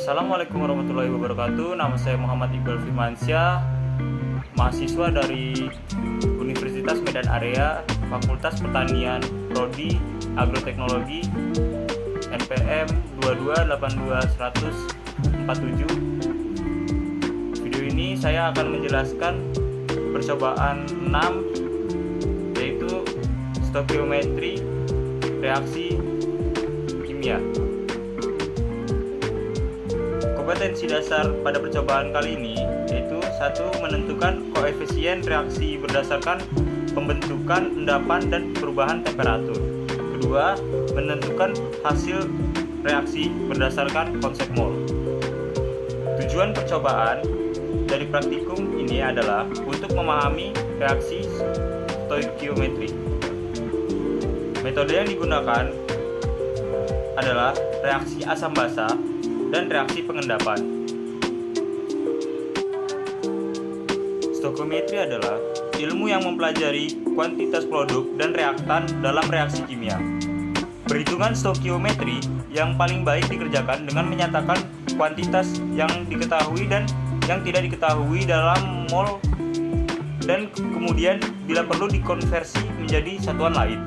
Assalamualaikum warahmatullahi wabarakatuh. Nama saya Muhammad Iqbal Firmansyah, mahasiswa dari Universitas Medan Area, Fakultas Pertanian, Prodi Agroteknologi, NPM 2282147. Video ini saya akan menjelaskan percobaan 6, yaitu stokiometri reaksi kimia. Kompetensi dasar pada percobaan kali ini yaitu 1. Menentukan koefisien reaksi berdasarkan pembentukan, endapan, dan perubahan temperatur. 2. Menentukan hasil reaksi berdasarkan konsep mol. Tujuan percobaan dari praktikum ini adalah untuk memahami reaksi stoikiometri. Metode yang digunakan adalah reaksi asam basa dan reaksi pengendapan. Stokiometri adalah ilmu yang mempelajari kuantitas produk dan reaktan dalam reaksi kimia. Perhitungan stokiometri yang paling baik dikerjakan dengan menyatakan kuantitas yang diketahui dan yang tidak diketahui dalam mol, dan kemudian bila perlu dikonversi menjadi satuan lain.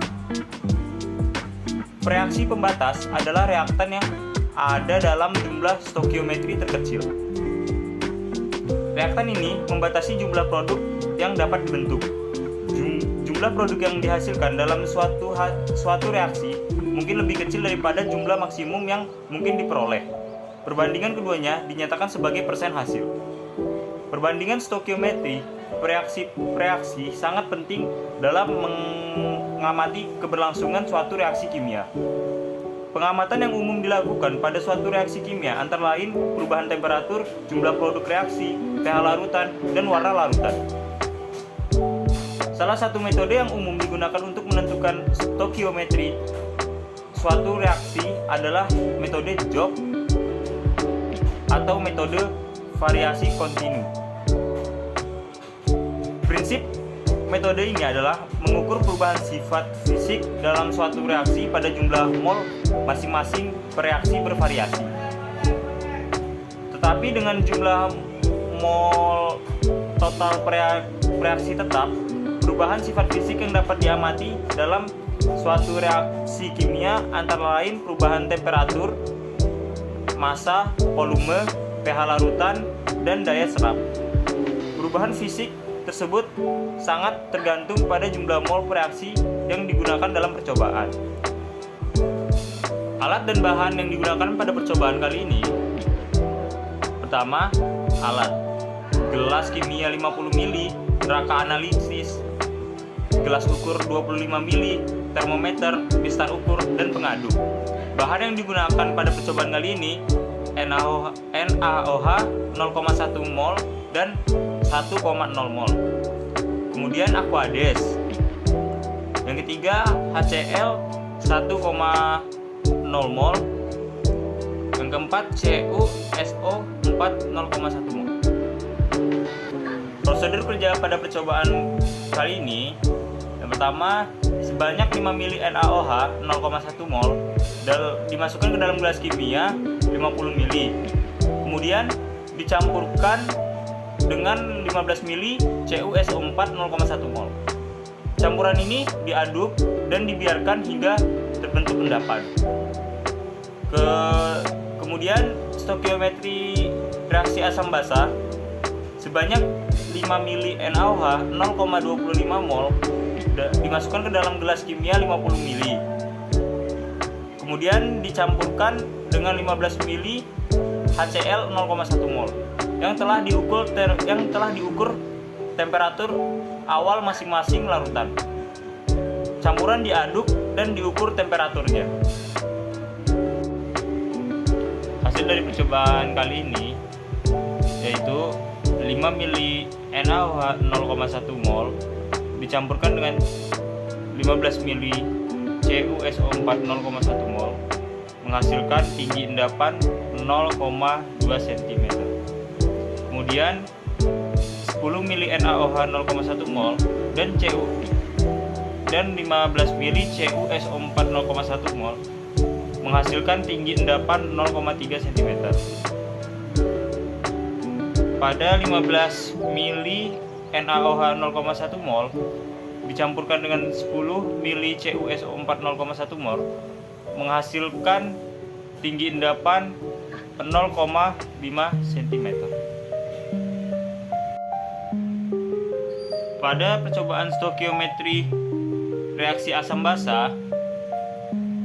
Reaksi pembatas adalah reaktan yang ada dalam jumlah stokiometri terkecil. Reaktan ini membatasi jumlah produk yang dapat dibentuk. Jumlah produk yang dihasilkan dalam suatu reaksi mungkin lebih kecil daripada jumlah maksimum yang mungkin diperoleh. Perbandingan keduanya dinyatakan sebagai persen hasil. Perbandingan stokiometri reaksi sangat penting dalam mengamati keberlangsungan suatu reaksi kimia. Pengamatan yang umum dilakukan pada suatu reaksi kimia antara lain perubahan temperatur, jumlah produk reaksi, pH larutan, dan warna larutan. Salah satu metode yang umum digunakan untuk menentukan stokiometri suatu reaksi adalah metode Job atau metode variasi kontinu. Prinsip metode ini adalah mengukur perubahan sifat fisik dalam suatu reaksi pada jumlah mol masing-masing per reaksi bervariasi. Tetapi dengan jumlah mol total reaksi tetap, perubahan sifat fisik yang dapat diamati dalam suatu reaksi kimia antara lain perubahan temperatur, massa, volume, pH larutan, dan daya serap. Perubahan fisik tersebut sangat tergantung pada jumlah mol reaksi yang digunakan dalam percobaan. Alat dan bahan yang digunakan pada percobaan kali ini: pertama, alat gelas kimia 50 ml, raka analisis, gelas ukur 25 ml, termometer, piston ukur, dan pengaduk. Bahan yang digunakan pada percobaan kali ini NaOH 0,1 mol dan 1,0 mol. Kemudian Aquades. Yang ketiga HCl 1,0 mol. Yang keempat CuSO 4 0,1 mol. Prosedur kerja pada percobaan kali ini: yang pertama, sebanyak 5 ml NaOH 0,1 mol dimasukkan ke dalam gelas kimia 50 ml. Kemudian dicampurkan dengan 15 ml CuSO4 0,1 mol. Campuran ini diaduk dan dibiarkan hingga terbentuk endapan. Kemudian stokiometri reaksi asam basa sebanyak 5 ml NaOH 0,25 mol dimasukkan ke dalam gelas kimia 50 ml. Kemudian dicampurkan dengan 15 ml HCl 0,1 mol yang telah diukur temperatur awal masing-masing larutan. Campuran diaduk dan diukur temperaturnya. Hasil dari percobaan kali ini yaitu 5 ml NaOH 0,1 mol dicampurkan dengan 15 ml CuSO4 0,1 mol menghasilkan tinggi endapan 0,2 cm. Kemudian 10 ml NaOH 0,1 mol dan 15 ml CuSO4 0,1 mol menghasilkan tinggi endapan 0,3 cm. pada 15 mili NaOH 0,1 mol dicampurkan dengan 10 mili CuSO4 0,1 mol menghasilkan tinggi endapan 0,5 cm. Pada percobaan stokiometri reaksi asam basa,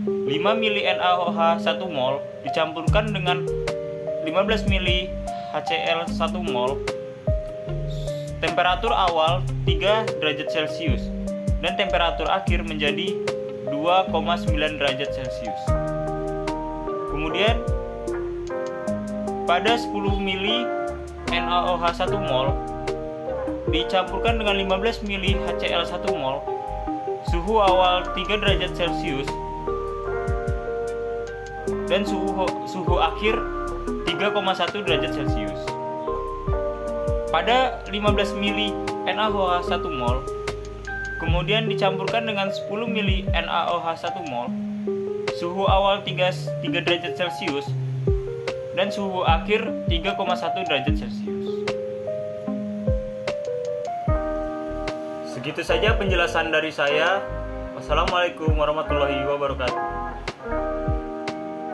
5 mili NaOH 1 mol dicampurkan dengan 15 mili HCl 1 mol, temperatur awal 3 derajat Celcius dan temperatur akhir menjadi 2,9 derajat Celcius. Kemudian pada 10 mili NaOH 1 mol dicampurkan dengan 15 mili HCl 1 mol, suhu awal 3 derajat Celcius dan suhu akhir 3,1 derajat Celcius. Pada 15 mili NaOH 1 mol kemudian dicampurkan dengan 10 mili NaOH 1 mol, suhu awal 3 derajat Celcius dan suhu akhir 3,1 derajat Celcius. Segitu saja penjelasan dari saya. Wassalamualaikum warahmatullahi wabarakatuh.